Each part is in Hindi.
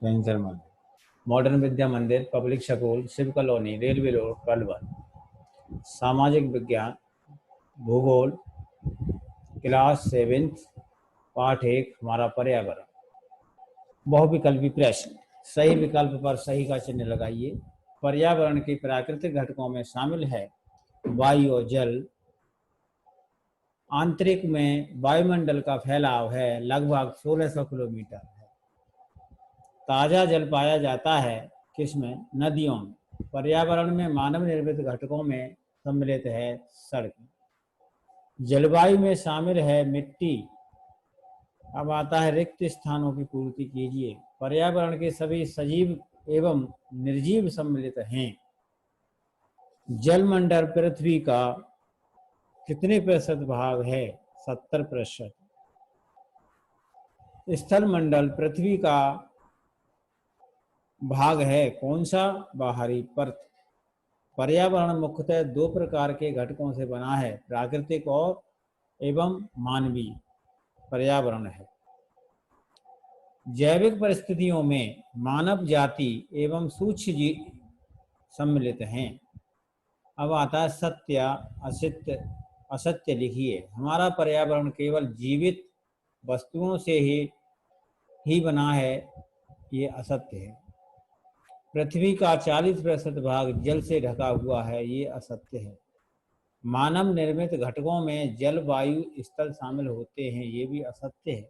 रेंजर मंदिर, modern Vidya Mandir, public school, Shiv colony, railway road, Palwal. सामाजिक विज्ञान, भूगोल, क्लास 7, पाठ 1, हमारा पर्यावरण। बहुविकल्पी प्रश्न, सही विकल्प पर सही का चिन्ह लगाइए। पर्यावरण के प्राकृतिक घटकों में शामिल है वायु और जल। आंतरिक में वायुमंडल का फैलाव है लगभग 1600 किलोमीटर है। ताजा जल पाया जाता है किसमें? नदियों में। पर्यावरण में मानव निर्मित घटकों में सम्मिलित है सड़कें। जलवायु में शामिल है मिट्टी। अब आता है रिक्त स्थानों की पूर्ति कीजिए। पर्यावरण के सभी सजीव एवं निर्जीव सम्मिलित हैं। जलमंडल पृथ्वी का कितने प्रतिशत भाग है? 70%। स्थल मंडल पृथ्वी का भाग है कौन सा? बाहरी परत। पर्यावरण मुख्यतः 2 प्रकार के घटकों से बना है, प्राकृतिक और एवं मानवीय पर्यावरण है। जैविक परिस्थितियों में मानव जाति एवं सूक्ष्म जीव सम्मिलित हैं। अब आता है सत्य असत्य। असत्य लिखिए। हमारा पर्यावरण केवल जीवित वस्तुओं से ही बना है, ये असत्य है। पृथ्वी का 40% भाग जल से ढका हुआ है, ये असत्य है। मानव निर्मित घटकों में जल, वायु, स्थल शामिल होते हैं, ये भी असत्य है।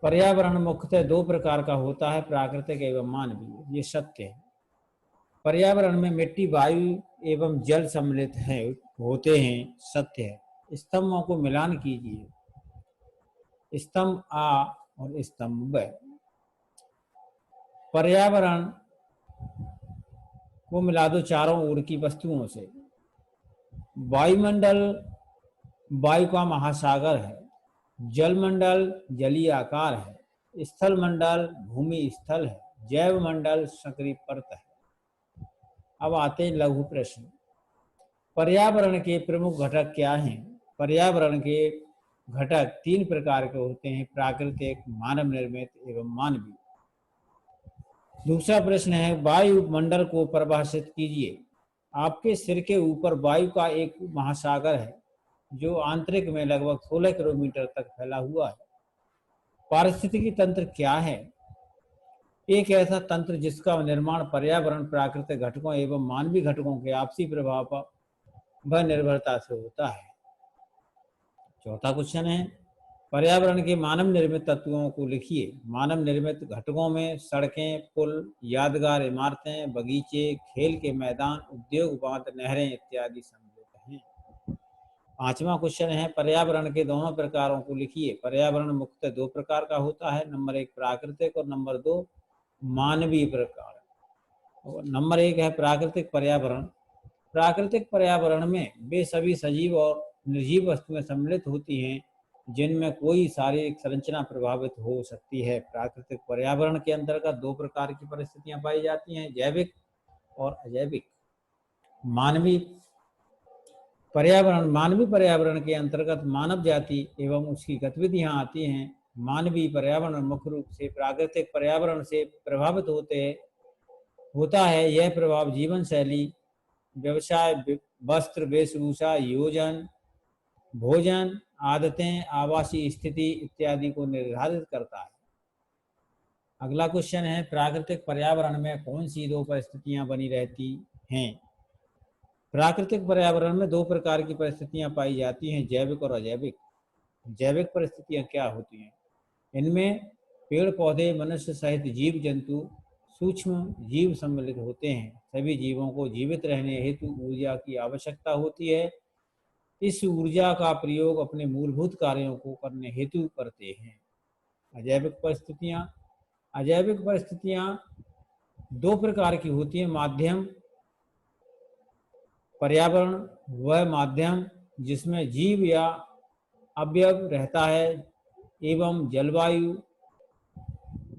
पर्यावरण मुख्यतः 2 प्रकार का होता है, प्राकृतिक एवं मानवीय, ये सत्य है। पर्यावरण में मिट्टी, वायु एवं जल सम्मिलित हैं होते हैं, सत्य है। स्तंभों को मिलान कीजिए। स्तंभ आ और स्तंभ ब। पर्यावरण को मिला दो चारों ओर की वस्तुओं से। वायुमंडल वायु का महासागर है। जलमंडल जलीय आकार है। स्थल मंडल भूमि स्थल है। जैव मंडल सक्रिय परत है। अब आते हैं लघु प्रश्न। पर्यावरण के प्रमुख घटक क्या हैं? पर्यावरण के घटक 3 प्रकार के होते हैं, प्राकृतिक, मानव निर्मित एवं मानवीय। दूसरा प्रश्न है, वायुमंडल को परिभाषित कीजिए। आपके सिर के ऊपर वायु का एक महासागर है जो आंतरिक में लगभग 16 किलोमीटर तक फैला हुआ है। पारिस्थितिकी तंत्र क्या है? एक ऐसा तंत्र जिसका निर्माण पर्यावरण, प्राकृतिक घटकों एवं मानवीय घटकों के आपसी प्रभाव व निर्भरता से होता है। चौथा क्वेश्चन है, पर्यावरण के मानव निर्मित तत्वों को लिखिए। मानव निर्मित घटकों में सड़कें, पुल, यादगार इमारतें, बगीचे, खेल के मैदान, उद्योग, बांध, नहरें इत्यादि सम्मिलित हैं। पांचवा क्वेश्चन है, पर्यावरण के दोनों प्रकारों को लिखिए। पर्यावरण मुख्यतः 2 प्रकार का होता है, नंबर 1 प्राकृतिक और नंबर 2 मानवीय प्रकार। और नंबर 1 है प्राकृतिक पर्यावरण। प्राकृतिक पर्यावरण में वे सभी सजीव और निर्जीव वस्तुएं सम्मिलित होती हैं जिनमें कोई शारीरिक संरचना प्रभावित हो सकती है। प्राकृतिक पर्यावरण के अंतर्गत 2 प्रकार की परिस्थितियां पाई जाती हैं, जैविक और अजैविक। मानवीय पर्यावरण के अंतर्गत मानव जाति एवं उसकी गतिविधियां आती हैं। मानवीय पर्यावरण मुख्य रूप से प्राकृतिक पर्यावरण से प्रभावित होता है। यह प्रभाव जीवन शैली, व्यवसाय, वस्त्र, वेशभूषा, योजन, भोजन, आदतें, आवासीय स्थिति इत्यादि को निर्धारित करता है। अगला क्वेश्चन है, प्राकृतिक पर्यावरण में कौन सी 2 परिस्थितियां बनी रहती हैं? प्राकृतिक पर्यावरण में 2 प्रकार की परिस्थितियां पाई जाती हैं, जैविक और अजैविक। जैविक परिस्थितियां क्या होती हैं? इनमें पेड़ पौधे, मनुष्य सहित जीव जंतु, सूक्ष्म जीव सम्मिलित होते हैं। सभी जीवों को जीवित रहने हेतु ऊर्जा की आवश्यकता होती है। इस ऊर्जा का प्रयोग अपने मूलभूत कार्यों को करने हेतु करते हैं। अजैविक परिस्थितियां 2 प्रकार की होती हैं, माध्यम पर्यावरण वह माध्यम जिसमें जीव या अवयव रहता है, एवं जलवायु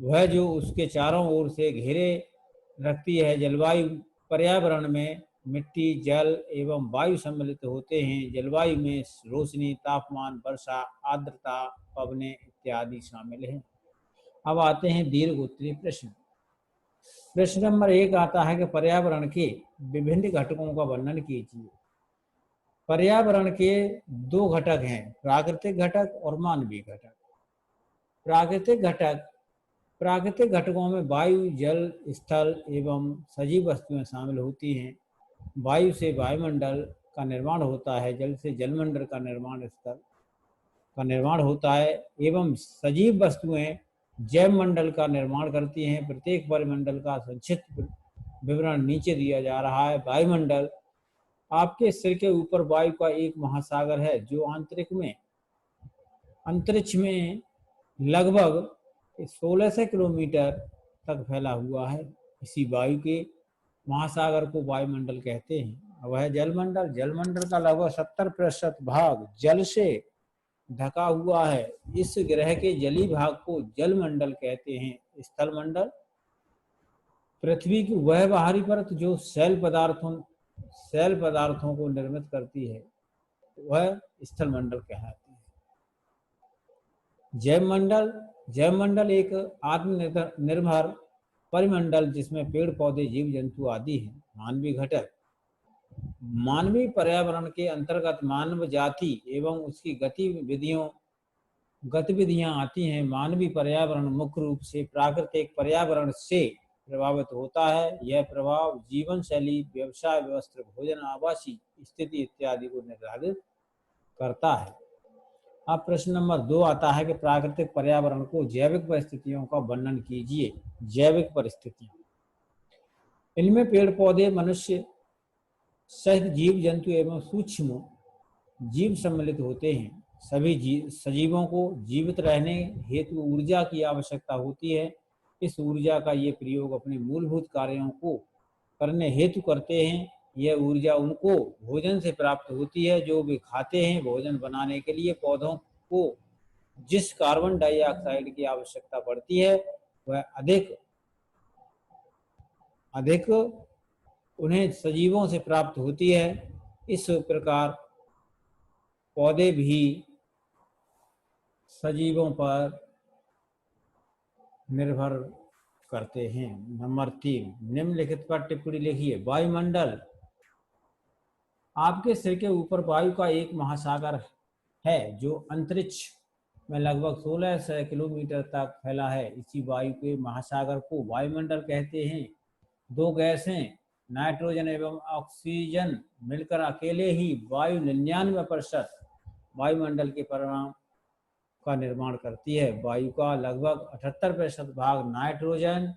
वह जो उसके चारों ओर से घेरे रखती है। जलवायु पर्यावरण में मिट्टी, जल एवं वायु सम्मिलित होते हैं। जलवायु में रोशनी, तापमान, वर्षा, आर्द्रता, पवनें इत्यादि शामिल हैं। अब आते हैं दीर्घ उत्तरीय प्रश्न। प्रश्न नंबर 1 आता है कि पर्यावरण के विभिन्न घटकों का वर्णन कीजिए। पर्यावरण के दो घटक हैं, प्राकृतिक घटक और मानवीय घटक। प्राकृतिक घटकों में वायु, जल, स्थल एवं सजीव वस्तुएं शामिल होती हैं। वायु से वायुमंडल का निर्माण होता है, जल से जलमंडल का निर्माण होता है एवं सजीव वस्तुएं जैव मंडल का निर्माण करती हैं। प्रत्येक वायुमंडल का संक्षिप्त विवरण नीचे दिया जा रहा है। वायुमंडल, आपके सिर के ऊपर वायु का एक महासागर है जो अंतरिक्ष में लगभग 1600 किलोमीटर तक फैला हुआ है। इसी वायु के महासागर को वायुमंडल कहते हैं। वह जलमंडल का लगभग 70% भाग जल से ढका हुआ है। इस ग्रह के जलीय भाग को जलमंडल कहते हैं। स्थलमंडल, पृथ्वी की वह बाहरी परत जो सेल पदार्थों को निर्मित करती है, वह स्थलमंडल कहलाती है। जैवमंडल एक आत्मनिर्भर परिमंडल जिसमें पेड़ पौधे, जीव जंतु आदि हैं। मानवीय घटक, मानवीय पर्यावरण के अंतर्गत मानव जाति एवं उसकी गतिविधियां आती हैं। मानवीय पर्यावरण मुख्य रूप से प्राकृतिक पर्यावरण से प्रभावित होता है। यह प्रभाव जीवन शैली, व्यवसाय, वस्त्र, भोजन, आवासीय स्थिति इत्यादि को निर्धारित करता है। अब प्रश्न नंबर 2 आता है कि प्राकृतिक पर्यावरण को जैविक परिस्थितियों का वर्णन कीजिए। जैविक परिस्थितियां, इनमें पेड़ पौधे, मनुष्य सहित जीव जंतु एवं सूक्ष्म जीव सम्मिलित होते हैं। सभी सजीवों को जीवित रहने हेतु ऊर्जा की आवश्यकता होती है। इस ऊर्जा का ये प्रयोग अपने मूलभूत कार्यों को करने हेतु करते हैं। यह ऊर्जा उनको भोजन से प्राप्त होती है जो वे खाते हैं। भोजन बनाने के लिए पौधों को जिस कार्बन डाइऑक्साइड की आवश्यकता पड़ती है वह अधिक उन्हें सजीवों से प्राप्त होती है। इस प्रकार पौधे भी सजीवों पर निर्भर करते हैं। नंबर 3, निम्नलिखित पर टिप्पणी लिखिए। वायुमंडल, आपके सिर के ऊपर वायु का एक महासागर है जो अंतरिक्ष में लगभग 1600 किलोमीटर तक फैला है। इसी वायु के महासागर को वायुमंडल कहते हैं। दो गैसें नाइट्रोजन एवं ऑक्सीजन मिलकर अकेले ही वायु 99% वायुमंडल के परमाणु का निर्माण करती है। वायु का लगभग 78% भाग नाइट्रोजन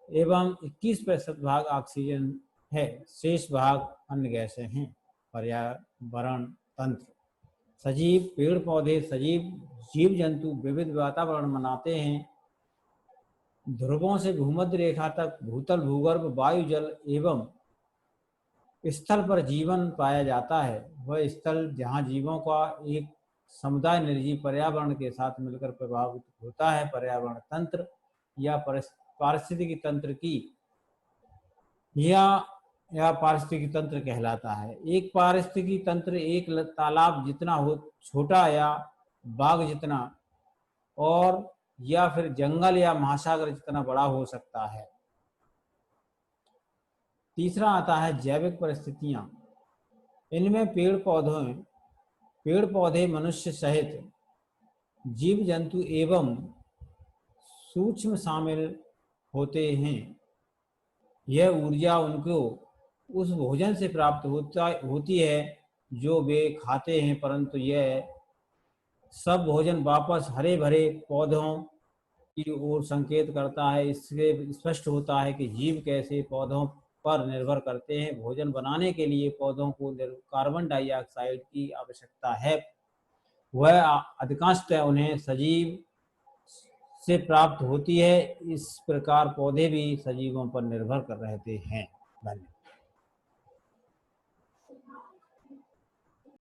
एवं 21% भाग ऑक्सीजन है। शेष भाग अन्य गैसें हैं। पर्यावरण तंत्र, सजीव, पेड़ पौधे, सजीव जीव जंतु विविध वातावरण बनाते हैं। ध्रुवों से भूमध्य रेखा तक भूतल, भूगर्भ, वायु, जल एवं स्थल पर जीवन पाया जाता है। वह स्थल जहाँ जीवों का एक समुदाय निर्जीव पर्यावरण के साथ मिलकर प्रभावित होता है। पर्यावरण तंत्र या पारिस्थितिकी तंत्र पारिस्थितिकी तंत्र कहलाता है। एक पारिस्थितिकी तंत्र एक तालाब जितना हो छोटा या बाग जितना और या फिर जंगल या महासागर जितना बड़ा हो सकता है। तीसरा आता है जैविक परिस्थितियां। इनमें पेड़ पौधे, मनुष्य सहित जीव जंतु एवं सूक्ष्म शामिल होते हैं। यह ऊर्जा उनको उस भोजन से प्राप्त होती है जो वे खाते हैं, परंतु यह सब भोजन वापस हरे भरे पौधों की ओर संकेत करता है। इससे स्पष्ट होता है कि जीव कैसे पौधों पर निर्भर करते हैं। भोजन बनाने के लिए पौधों को कार्बन डाइऑक्साइड की आवश्यकता है। वह अधिकांशतः उन्हें सजीव से प्राप्त होती है। इस प्रकार पौधे भी सजीवों पर निर्भर कर रहते हैं। धन्यवाद।